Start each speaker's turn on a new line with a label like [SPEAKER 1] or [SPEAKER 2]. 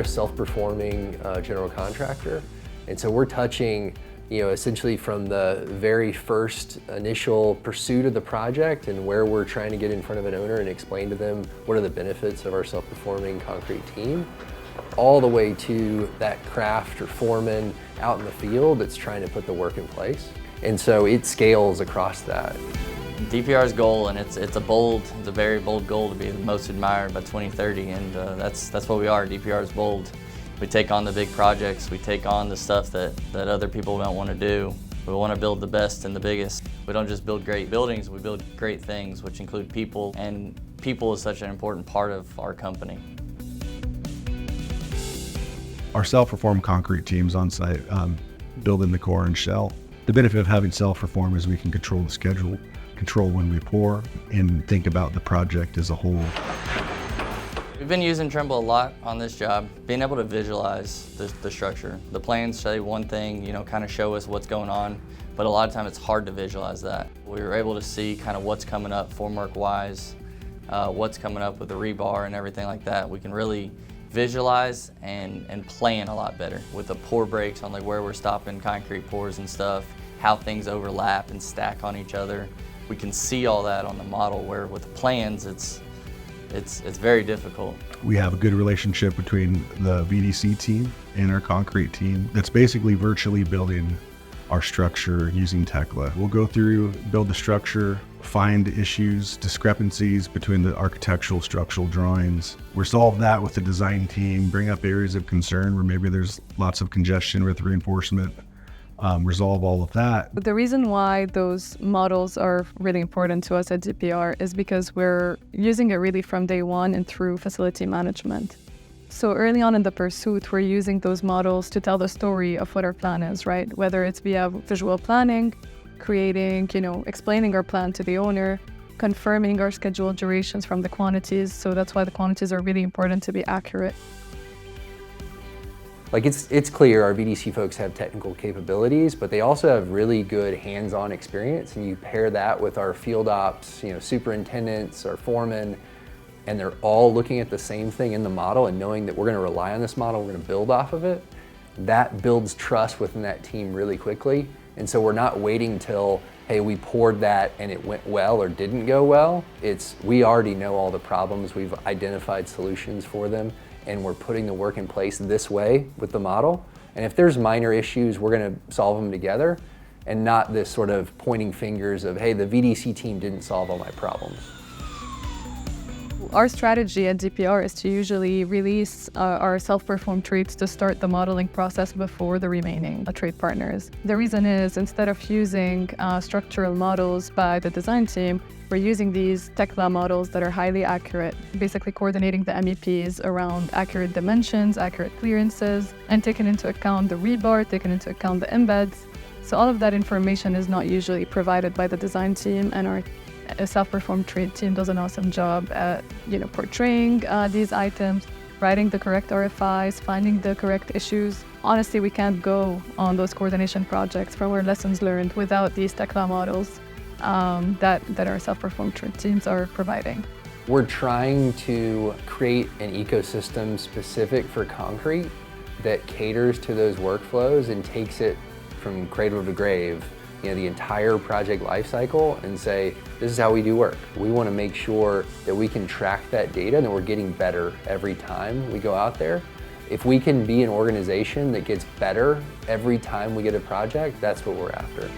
[SPEAKER 1] a self-performing general contractor, and so we're touching, essentially from the very first initial pursuit of the project and where we're trying to get in front of an owner and explain to them what are the benefits of our self-performing concrete team, all the way to that craft or foreman out in the field that's trying to put the work in place. And so it scales across that.
[SPEAKER 2] DPR's goal, and it's a very bold goal to be the most admired by 2030, and that's what we are. DPR is bold. We take on the big projects, we take on the stuff that other people don't want to do. We want to build the best and the biggest. We don't just build great buildings, we build great things, which include people, and people is such an important part of our company.
[SPEAKER 3] Our self-perform concrete teams on site build in the core and shell. The benefit of having self-perform is we can control the schedule, control when we pour, and think about the project as a whole.
[SPEAKER 2] We've been using Trimble a lot on this job, being able to visualize the structure. The plans say one thing, kind of show us what's going on, but a lot of times it's hard to visualize that. We were able to see kind of what's coming up formwork-wise, what's coming up with the rebar and everything like that. We can really visualize and plan a lot better with the pour breaks on like where we're stopping concrete pours and stuff, how things overlap and stack on each other. We can see all that on the model, where with the plans it's very difficult.
[SPEAKER 3] We have a good relationship between the VDC team and our concrete team that's basically virtually building our structure using Tekla. We'll go through, build the structure, find issues, discrepancies between the architectural structural drawings. Resolve that with the design team, bring up areas of concern where maybe there's lots of congestion with reinforcement, resolve all of that.
[SPEAKER 4] The reason why those models are really important to us at DPR is because we're using it really from day one and through facility management. So early on in the pursuit, we're using those models to tell the story of what our plan is, right? Whether it's via visual planning, creating, explaining our plan to the owner, confirming our schedule durations from the quantities. So that's why the quantities are really important to be accurate.
[SPEAKER 1] Like it's clear our VDC folks have technical capabilities, but they also have really good hands-on experience, and you pair that with our field ops, superintendents, our foremen, and they're all looking at the same thing in the model and knowing that we're going to rely on this model, we're going to build off of it. That builds trust within that team really quickly. And so we're not waiting till, hey, we poured that and it went well or didn't go well. We already know all the problems, we've identified solutions for them, and we're putting the work in place this way with the model. And if there's minor issues, we're going to solve them together, and not this sort of pointing fingers of, hey, the VDC team didn't solve all my problems.
[SPEAKER 4] Our strategy at DPR is to usually release our self-performed trades to start the modeling process before the remaining trade partners. The reason is, instead of using structural models by the design team, we're using these Tekla models that are highly accurate, basically coordinating the MEPs around accurate dimensions, accurate clearances, and taking into account the rebar, taking into account the embeds. So all of that information is not usually provided by the design team, and our self-performed trade team does an awesome job at portraying these items, writing the correct RFIs, finding the correct issues. Honestly, we can't go on those coordination projects from our lessons learned without these Tekla models that our self-performed trade teams are providing.
[SPEAKER 1] We're trying to create an ecosystem specific for concrete that caters to those workflows and takes it from cradle to grave, the entire project life cycle, and say, this is how we do work. We want to make sure that we can track that data and that we're getting better every time we go out there. If we can be an organization that gets better every time we get a project, that's what we're after.